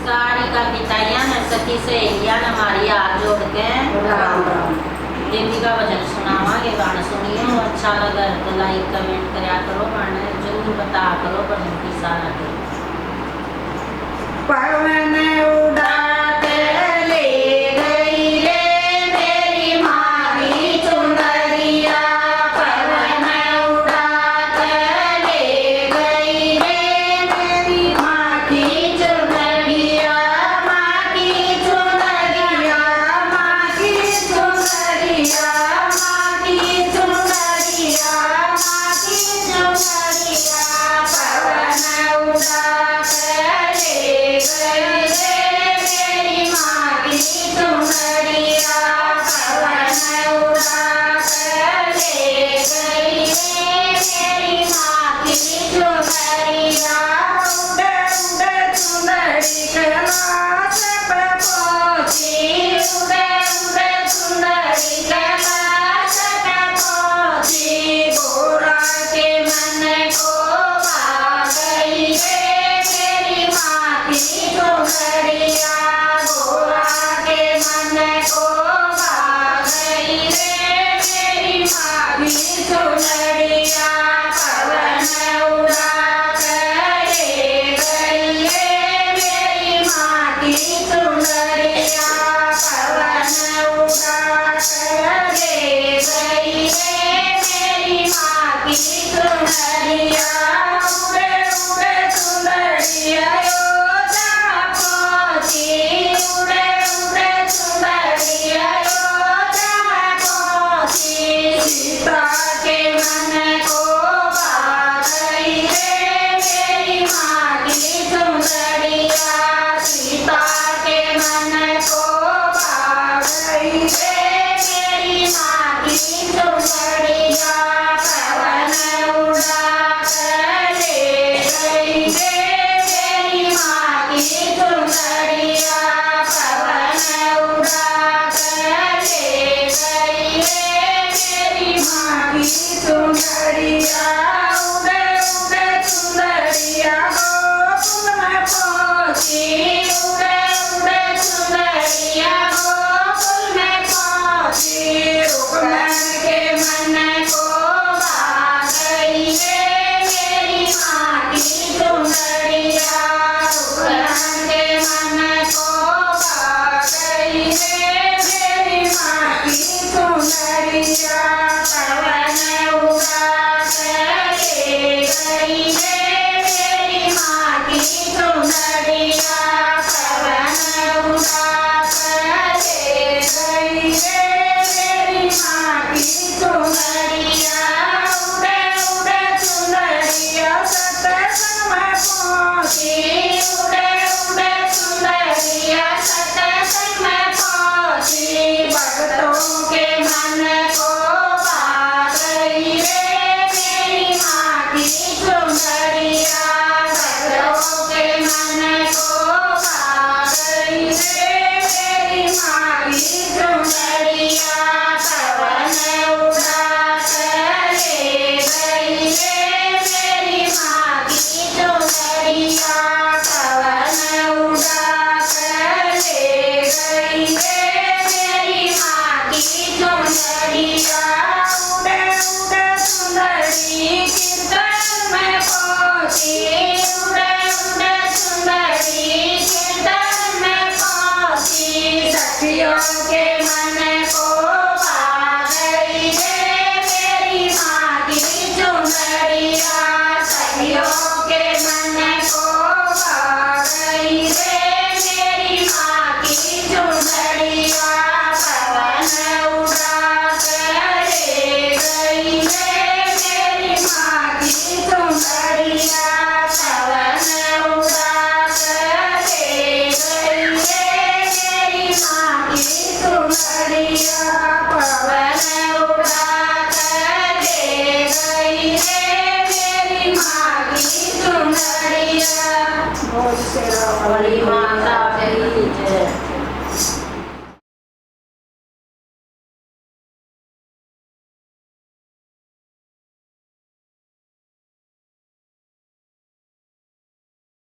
सारी का पिताइया न सखी सहेलिया न हमारी हाथ जोड़ के देवी का वचन सुनावांगे। गाना सुनियो अच्छा लगा तो लाइक कमेंट करया करो, गाना जरूर बता करो भजन की सारा के। पवन उड़ा के ले गई रे मेरी माँ की चुनरिया, पवन उड़ा के ले गई रे मेरी माँ की चुनरिया, माँ की चुनरिया, माँ की चुनरिया, माँ की चुनरिया, माँ की चुनरिया, पवन उड़ा के ले गई रे मेरी माँ की चुनरिया, पवन उड़ा के ले गई रे मेरी माँ की चुनरिया, उड़े उड़े चुनरी कैलाश पे पहुँची, उड़े उड़े चुनरी कैलाश पे पहुँची, गोरा के मन को भा गई रे मेरी माँ की चुनरिया, गोरा के मन को भा गई रे मेरी माँ की चुनरिया, पवन उड़ा के ले गई रे मेरी माँ की चुनरिया, पवन उड़ा के ले गई रे मेरी माँ की चुनरिया, उड़े उड़े चुनरिया अयोध्या पहुँची, उड़े उड़े चुनरिया अयोध्या पहुँची, सीता के मन को भा गई रे मेरी माँ की चुनरिया, सीता के मन को भा गई रे मेरी माँ की चुनरिया, पवन उड़ा के ले गई रे मेरी माँ की चुनरिया, पवन उड़ा के ले गई रे मेरी माँ की चुनरिया, उड़े उड़े चुनरिया गोकुल में पहुँची, उड़े उड़े चुनरिया गोकुल में पहुँची, रुकमन के मन को भा गई रे मेरी माँ की चुनरिया, रुकमन के मन को भा गई रे मेरी माँ की चुनरिया, पवन उड़ा के ले गई रे मेरी माँ की चुनरिया, पवन उड़ा के ले गई रे मेरी माँ की चुनरिया, उड़े उड़े चुनरिया सत्संग में पहुँची, उड़े उड़े चुनरिया सत्संग में पहुँची, भक्तों के मन को भा गई रे मेरी माँ की चुनरिया, भक्तों के मन को भा गई रे मेरी माँ की चुनरिया, पवन उड़ा के ले गई रे मेरी माँ की चुनरिया, पवन उड़ा के ले गई रे मेरी माँ की चुनरिया, उड़े उड़े चुनरी कीर्तन में पहुँची, उड़े उड़े चुनरी कीर्तन में पहुँची, सखियों के मन को भा गई रे मेरी माँ की चुनरिया, सखियों के मन को भा गई रे मेरी माँ की चुनरिया, पवन उड़ा के ले गई रे मेरी माँ की चुनरिया, पवन उड़ा के ले गई रे मेरी माँ की चुनरिया, पवन उड़ा के ले गई रे मेरी माँ की चुनरिया, बोल से बड़ी माँ